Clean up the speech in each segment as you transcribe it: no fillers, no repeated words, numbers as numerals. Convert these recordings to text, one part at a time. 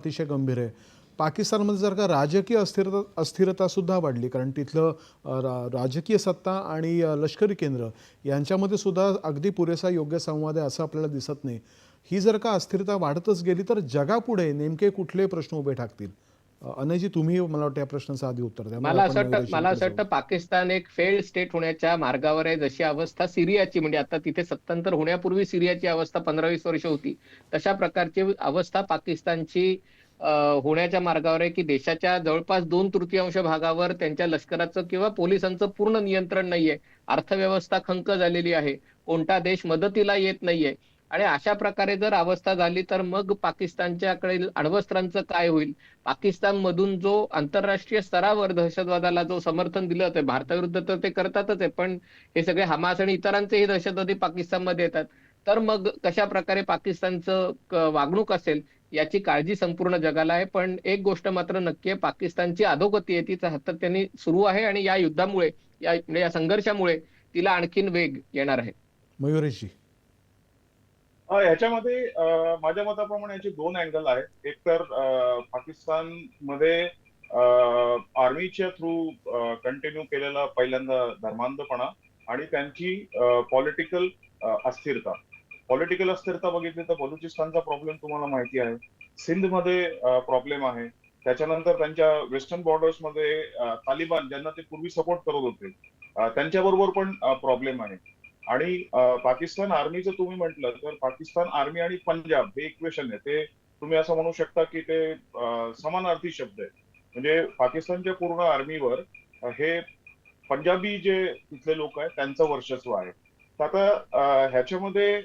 अतिशय गंभीर आहे. पाकिस्तानमध्ये जर का राजकीय अस्थिरता सुद्धा वाढली, कारण तिथलं राजकीय सत्ता आणि लष्करी केंद्र यांच्यामध्ये सुद्धा अगदी पुरेसा योग्य संवाद आहे असं आपल्याला दिसत नाही. ही जर का अस्थिरता वाढतच गेली तर जगापुढे नेमके कुठले प्रश्न उभे ठाकतील? अनयजी, तुम्ही मला वाटतं या प्रश्नाचं आधी उत्तर द्या, मग आपण मला मयुरेशींकडे असं जाऊ. वाटतं पाकिस्तान एक फेल्ड स्टेट होण्याच्या मार्गावर आहे. जशी अवस्था सिरियाची, म्हणजे आता तिथे सत्तांतर होण्यापूर्वी सिरियाची अवस्था 15-20 वर्ष होती, तशा प्रकारची अवस्था पाकिस्तानची होण्याच्या मार्गावर आहे की देशाच्या जवळपास 2/3 भागावर त्यांच्या लष्कराचं किंवा पोलिसांचं पूर्ण नियंत्रण नाहीये. अर्थव्यवस्था खंक झालेली आहे. कोणता देश मदतीला येत नाहीये. आणि अशा प्रकारे जर अवस्था झाली तर मग पाकिस्तानच्याकडे अण्वस्त्रांचं काय होईल? पाकिस्तानमधून जो आंतरराष्ट्रीय स्तरावर दहशतवादाला जो समर्थन दिलं जातं, भारताविरुद्ध तर ते करतातच आहे, पण हे सगळे हमास आणि इतरांचेही दहशतवादी पाकिस्तानमध्ये येतात. तर मग कशा प्रकारे पाकिस्तानचं वागणूक असेल याची काळजी संपूर्ण जगाला आहे. पण एक गोष्ट मात्र नक्की आहे, पाकिस्तानची अधोगती आहे ती सातत्याने सुरू आहे आणि या युद्धामुळे, या संघर्षामुळे तिला आणखीन वेग येणार आहे. मयुरेशी. ह्याच्यामध्ये माझ्या मताप्रमाणे याचे दोन अँगल आहेत. एक तर पाकिस्तानमध्ये आर्मीच्या थ्रू कंटिन्यू केलेला पहिल्यांदा धर्मांधपणा आणि त्यांची पॉलिटिकल अस्थिरता. पॉलिटिकल अस्थिरता बघितली तर बलुचिस्तानचा प्रॉब्लेम तुम्हाला माहिती आहे, सिंधमध्ये प्रॉब्लेम आहे, त्याच्यानंतर त्यांच्या वेस्टर्न बॉर्डर्स मध्ये तालिबान ज्यांना ते पूर्वी सपोर्ट करत होते त्यांच्याबरोबर पण प्रॉब्लेम आहे. आणि पाकिस्तान आर्मीचं तुम्ही म्हटलं तर पाकिस्तान आर्मी आणि पंजाब हे इक्वेशन आहे, ते तुम्ही असं म्हणू शकता की ते समानार्थी शब्द आहे. म्हणजे पाकिस्तानच्या पूर्ण आर्मीवर हे पंजाबी जे तिथले लोक आहेत त्यांचं वर्चस्व आहे. तर आता ह्याच्यामध्ये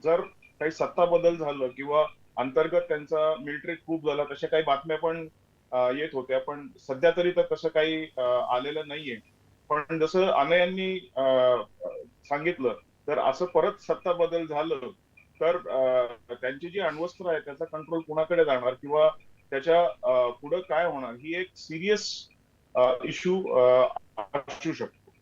जर काही सत्ता बदल झालं किंवा अंतर्गत त्यांचा मिलिटरी खूप झाला, तशा काही बातम्या पण येत होत्या, पण सध्या तरी तर तसं काही आलेलं नाहीये. पण जसं अनयांनी सांगितलं, तर असं परत सत्ता बदल झालं तर त्यांची जी अण्वस्त्र आहे त्याचा कंट्रोल कुणाकडे जाणार किंवा त्याच्या पुढे काय होणार ही एक सिरियस इश्यू असू शकतो.